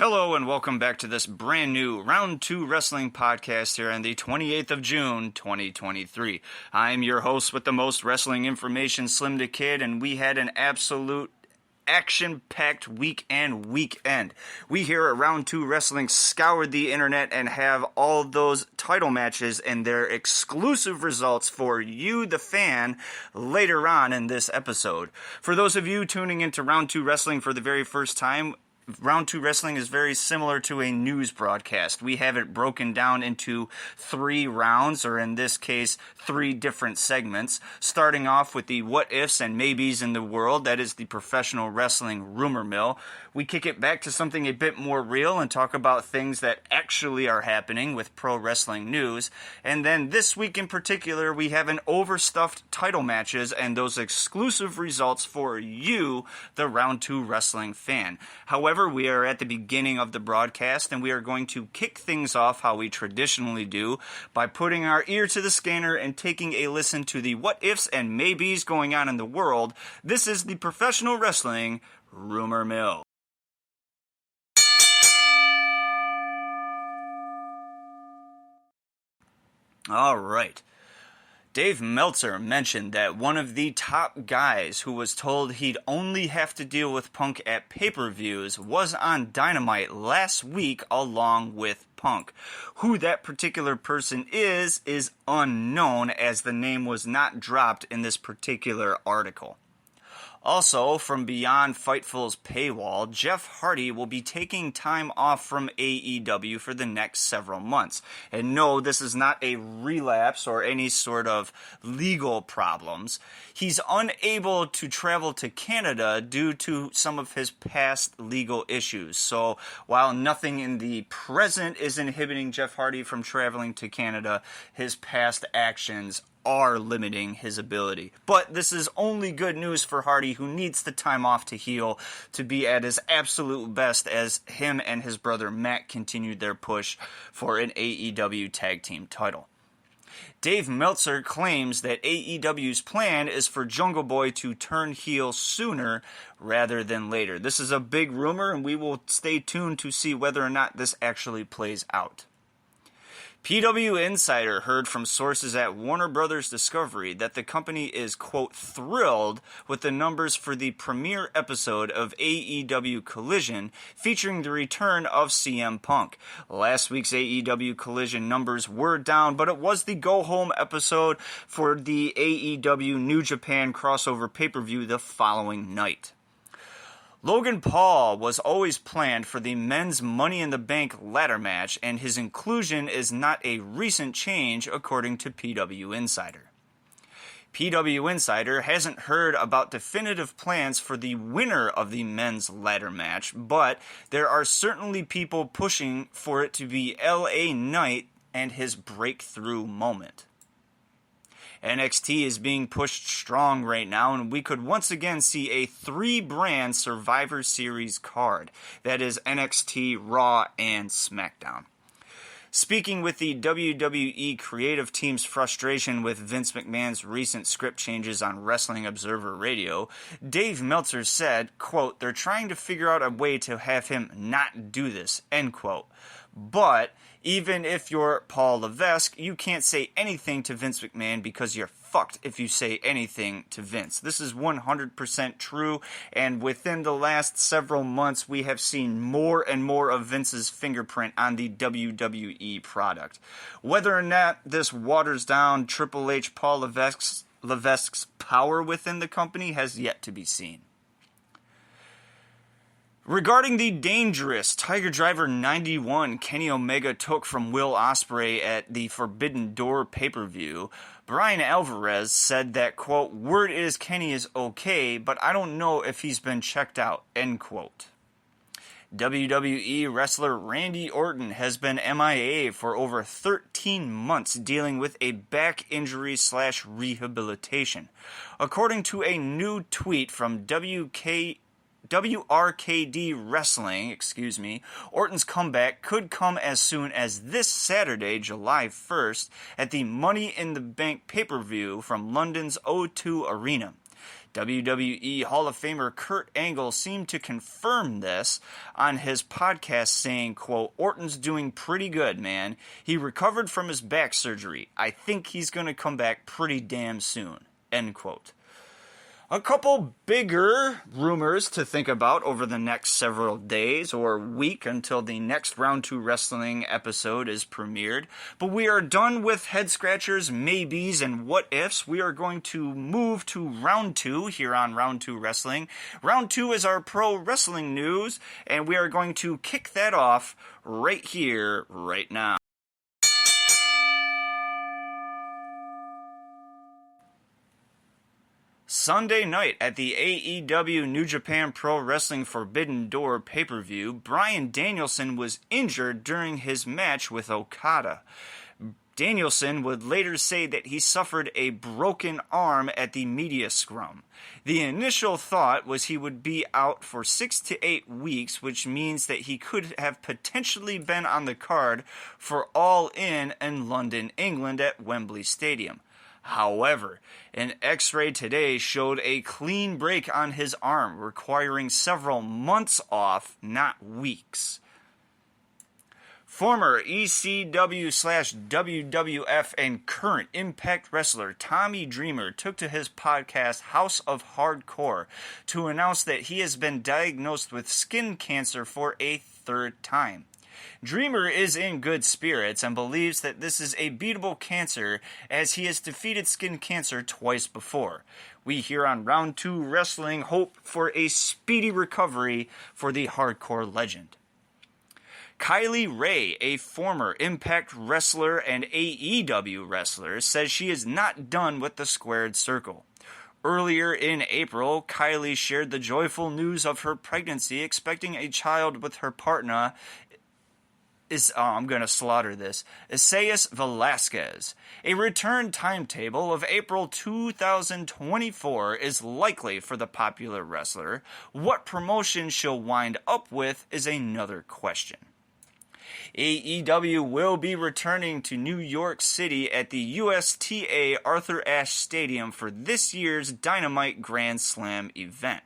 Hello and welcome back to this brand new Round 2 Wrestling podcast here on the 28th of June, 2023. I'm your host with the most wrestling information, SlimmDa KID, and we had an absolute action-packed week and weekend. We here at Round 2 Wrestling scoured the internet and have all those title matches and their exclusive results for you, the fan, later on in this episode. For those of you tuning into Round 2 Wrestling for the very first time, Round 2 Wrestling is very similar to a news broadcast. We have it broken down into 3 rounds, or in this case, 3 different segments, starting off with the what-ifs and maybes in the world. That is the professional wrestling rumor mill. We kick it back to something a bit more real and talk about things that actually are happening with pro wrestling news. And then this week in particular, we have an overstuffed title matches and those exclusive results for you, the Round 2 Wrestling fan. However, we are at the beginning of the broadcast, and we are going to kick things off how we traditionally do by putting our ear to the scanner and taking a listen to the what-ifs and maybes going on in the world. This is the Professional Wrestling Rumor Mill. All right. Dave Meltzer mentioned that one of the top guys who was told he'd only have to deal with Punk at pay-per-views was on Dynamite last week along with Punk. Who that particular person is unknown, as the name was not dropped in this particular article. Also, from beyond Fightful's paywall, Jeff Hardy will be taking time off from AEW for the next several months. And no, this is not a relapse or any sort of legal problems. He's unable to travel to Canada due to some of his past legal issues. So, while nothing in the present is inhibiting Jeff Hardy from traveling to Canada, his past actions are limiting his ability. But this is only good news for Hardy, who needs the time off to heal, to be at his absolute best as him and his brother Matt continued their push for an AEW tag team title. Dave Meltzer claims that AEW's plan is for Jungle Boy to turn heel sooner rather than later. This is a big rumor, and we will stay tuned to see whether or not this actually plays out. PW Insider heard from sources at Warner Brothers Discovery that the company is, quote, thrilled with the numbers for the premiere episode of AEW Collision featuring the return of CM Punk. Last week's AEW Collision numbers were down, but it was the go-home episode for the AEW New Japan crossover pay-per-view the following night. Logan Paul was always planned for the men's Money in the Bank ladder match, and his inclusion is not a recent change, according to PW Insider. PW Insider hasn't heard about definitive plans for the winner of the men's ladder match, but there are certainly people pushing for it to be LA Knight and his breakthrough moment. NXT is being pushed strong right now, and we could once again see a 3-brand Survivor Series card. That is NXT, Raw, and SmackDown. Speaking with the WWE creative team's frustration with Vince McMahon's recent script changes on Wrestling Observer Radio, Dave Meltzer said, quote, "They're trying to figure out a way to have him not do this," end quote. But even if you're Paul Levesque, you can't say anything to Vince McMahon because you're fucked if you say anything to Vince. This is 100% true, and within the last several months, we have seen more and more of Vince's fingerprint on the WWE product. Whether or not this waters down Triple H Paul Levesque's power within the company has yet to be seen. Regarding the dangerous Tiger Driver 91 Kenny Omega took from Will Ospreay at the Forbidden Door pay-per-view, Brian Alvarez said that, quote, "Word is Kenny is okay, but I don't know if he's been checked out," end quote. WWE wrestler Randy Orton has been MIA for over 13 months dealing with a back injury / rehabilitation. According to a new tweet from WRKD Wrestling, Orton's comeback could come as soon as this Saturday, July 1st, at the Money in the Bank pay-per-view from London's O2 Arena. WWE Hall of Famer Kurt Angle seemed to confirm this on his podcast, saying, quote, "Orton's doing pretty good, man. He recovered from his back surgery. I think he's going to come back pretty damn soon," end quote. A couple bigger rumors to think about over the next several days or week until the next Round 2 Wrestling episode is premiered. But we are done with head scratchers, maybes, and what-ifs. We are going to move to Round 2 here on Round 2 Wrestling. Round 2 is our pro wrestling news, and we are going to kick that off right here, right now. Sunday night at the AEW New Japan Pro Wrestling Forbidden Door pay-per-view, Bryan Danielson was injured during his match with Okada. Danielson would later say that he suffered a broken arm at the media scrum. The initial thought was he would be out for 6 to 8 weeks, which means that he could have potentially been on the card for All In London, England at Wembley Stadium. However, an X-ray today showed a clean break on his arm, requiring several months off, not weeks. Former ECW/WWF and current Impact wrestler Tommy Dreamer took to his podcast House of Hardcore to announce that he has been diagnosed with skin cancer for a third time. Dreamer is in good spirits and believes that this is a beatable cancer, as he has defeated skin cancer twice before. We here on Round 2 Wrestling hope for a speedy recovery for the hardcore legend. Kylie Ray, a former Impact wrestler and AEW wrestler, says she is not done with the squared circle. Earlier in April, Kylie shared the joyful news of her pregnancy, expecting a child with her partner, I'm going to slaughter this, Isaias Velasquez. A return timetable of April 2024 is likely for the popular wrestler. What promotion she'll wind up with is another question. AEW will be returning to New York City at the USTA Arthur Ashe Stadium for this year's Dynamite Grand Slam event.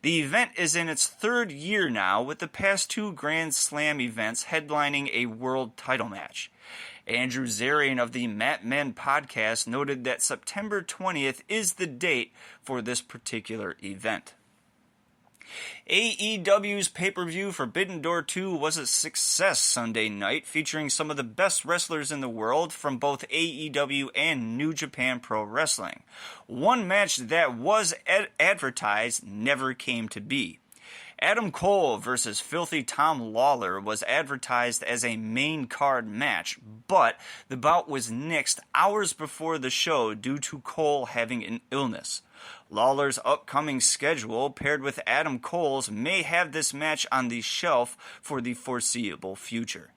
The event is in its third year now, with the past 2 Grand Slam events headlining a world title match. Andrew Zarian of the Mat Men podcast noted that September 20th is the date for this particular event. AEW's pay-per-view Forbidden Door 2 was a success Sunday night, featuring some of the best wrestlers in the world from both AEW and New Japan Pro Wrestling. One match that was advertised never came to be. Adam Cole versus Filthy Tom Lawler was advertised as a main card match, but the bout was nixed hours before the show due to Cole having an illness. Lawler's upcoming schedule, paired with Adam Cole's, may have this match on the shelf for the foreseeable future.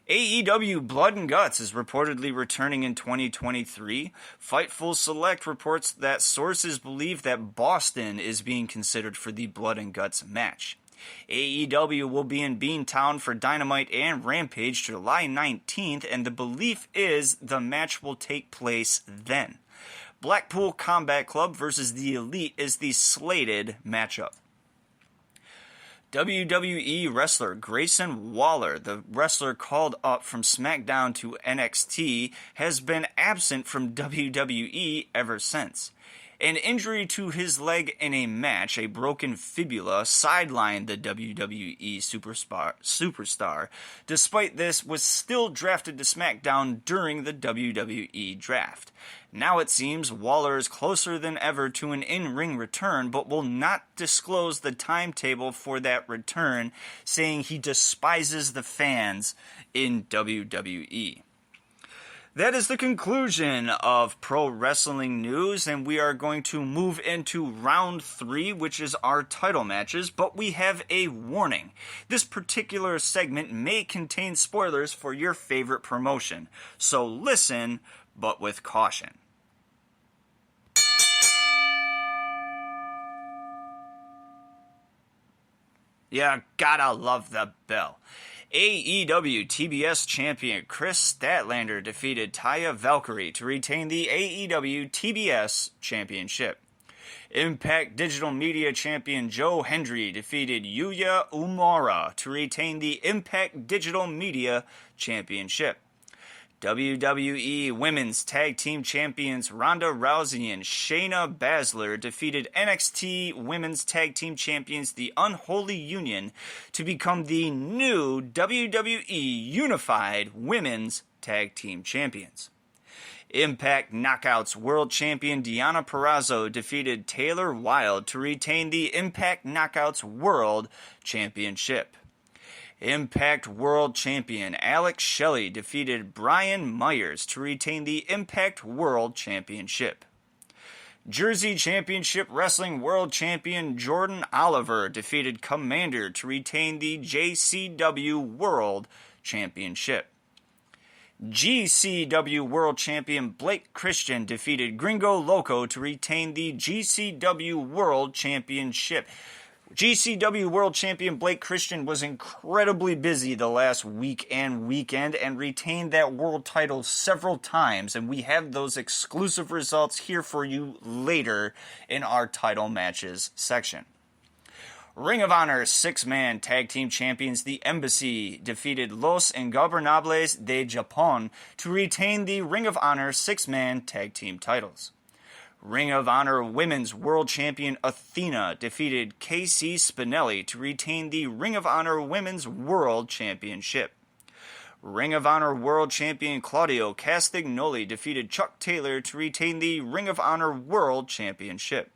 AEW Blood and Guts is reportedly returning in 2023. Fightful Select reports that sources believe that Boston is being considered for the Blood and Guts match. AEW will be in Beantown for Dynamite and Rampage July 19th, and the belief is the match will take place then. Blackpool Combat Club versus The Elite is the slated matchup. WWE wrestler Grayson Waller, the wrestler called up from SmackDown to NXT, has been absent from WWE ever since. An injury to his leg in a match, a broken fibula, sidelined the WWE superstar. Despite this, was still drafted to SmackDown during the WWE draft. Now it seems Waller is closer than ever to an in-ring return, but will not disclose the timetable for that return, saying he despises the fans in WWE. That is the conclusion of pro wrestling news, and we are going to move into round 3, which is our title matches, but we have a warning. This particular segment may contain spoilers for your favorite promotion, so listen, but with caution. You gotta love the bell. AEW TBS champion Chris Statlander defeated Taya Valkyrie to retain the AEW TBS championship. Impact Digital Media Champion Joe Hendry defeated Yuya Uemura to retain the Impact Digital Media Championship. WWE Women's Tag Team Champions Ronda Rousey and Shayna Baszler defeated NXT Women's Tag Team Champions The Unholy Union to become the new WWE Unified Women's Tag Team Champions. Impact Knockouts World Champion Deonna Purrazzo defeated Taylor Wilde to retain the Impact Knockouts World Championship. Impact World Champion Alex Shelley defeated Brian Myers to retain the Impact World Championship. Jersey Championship Wrestling World Champion Jordan Oliver defeated Commander to retain the JCW World Championship. GCW World Champion Blake Christian defeated Gringo Loco to retain the GCW World Championship. GCW World Champion Blake Christian was incredibly busy the last week and weekend and retained that world title several times, and we have those exclusive results here for you later in our title matches section. Ring of Honor six-man tag team champions The Embassy defeated Los Ingobernables de Japón to retain the Ring of Honor six-man tag team titles. Ring of Honor Women's World Champion Athena defeated Casey Spinelli to retain the Ring of Honor Women's World Championship. Ring of Honor World Champion Claudio Castagnoli defeated Chuck Taylor to retain the Ring of Honor World Championship.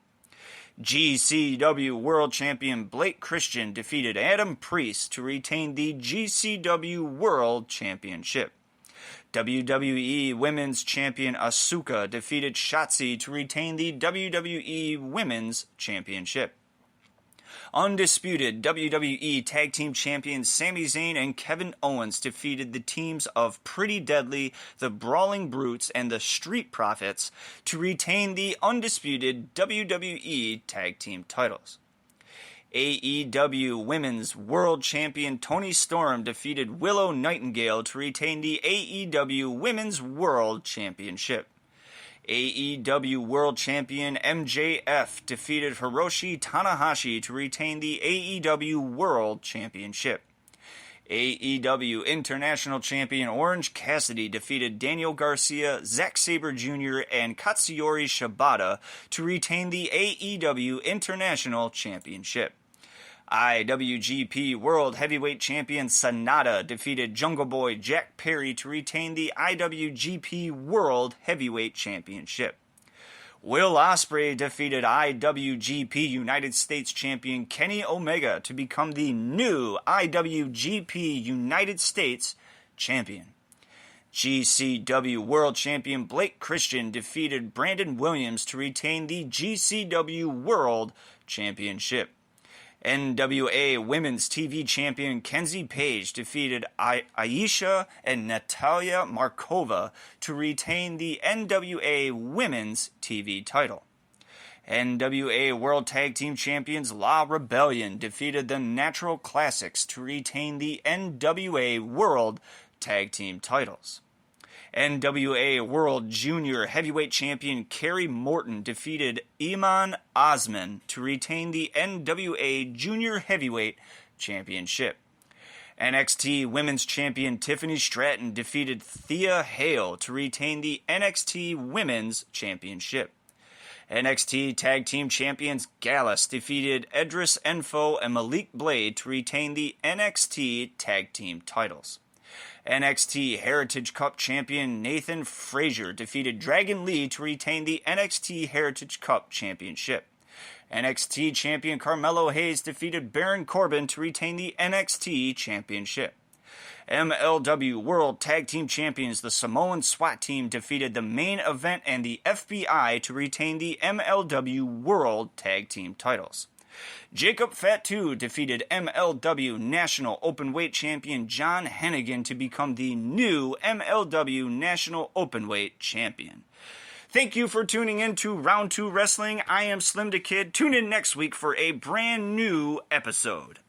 GCW World Champion Blake Christian defeated Adam Priest to retain the GCW World Championship. WWE Women's Champion Asuka defeated Shotzi to retain the WWE Women's Championship. Undisputed WWE Tag Team Champions Sami Zayn and Kevin Owens defeated the teams of Pretty Deadly, the Brawling Brutes, and the Street Profits to retain the undisputed WWE Tag Team titles. AEW Women's World Champion Toni Storm defeated Willow Nightingale to retain the AEW Women's World Championship. AEW World Champion MJF defeated Hiroshi Tanahashi to retain the AEW World Championship. AEW International Champion Orange Cassidy defeated Daniel Garcia, Zack Sabre Jr., and Katsuyori Shibata to retain the AEW International Championship. IWGP World Heavyweight Champion Sanada defeated Jungle Boy Jack Perry to retain the IWGP World Heavyweight Championship. Will Ospreay defeated IWGP United States Champion Kenny Omega to become the new IWGP United States Champion. GCW World Champion Blake Christian defeated Brandon Williams to retain the GCW World Championship. NWA Women's TV Champion Kenzie Page defeated Aisha and Natalia Markova to retain the NWA Women's TV title. NWA World Tag Team Champions La Rebellion defeated the Natural Classics to retain the NWA World Tag Team titles. NWA World Junior Heavyweight Champion Kerry Morton defeated Iman Osman to retain the NWA Junior Heavyweight Championship. NXT Women's Champion Tiffany Stratton defeated Thea Hale to retain the NXT Women's Championship. NXT Tag Team Champions Gallus defeated Edris Enfo and Malik Blade to retain the NXT Tag Team titles. NXT Heritage Cup Champion Nathan Frazier defeated Dragon Lee to retain the NXT Heritage Cup Championship. NXT Champion Carmelo Hayes defeated Baron Corbin to retain the NXT Championship. MLW World Tag Team Champions the Samoan SWAT Team defeated the Main Event and the FBI to retain the MLW World Tag Team titles. Jacob Fatu defeated MLW National Openweight Champion John Hennigan to become the new MLW National Openweight Champion. Thank you for tuning in to Round 2 Wrestling. I am SlimmDa KID. Tune in next week for a brand new episode.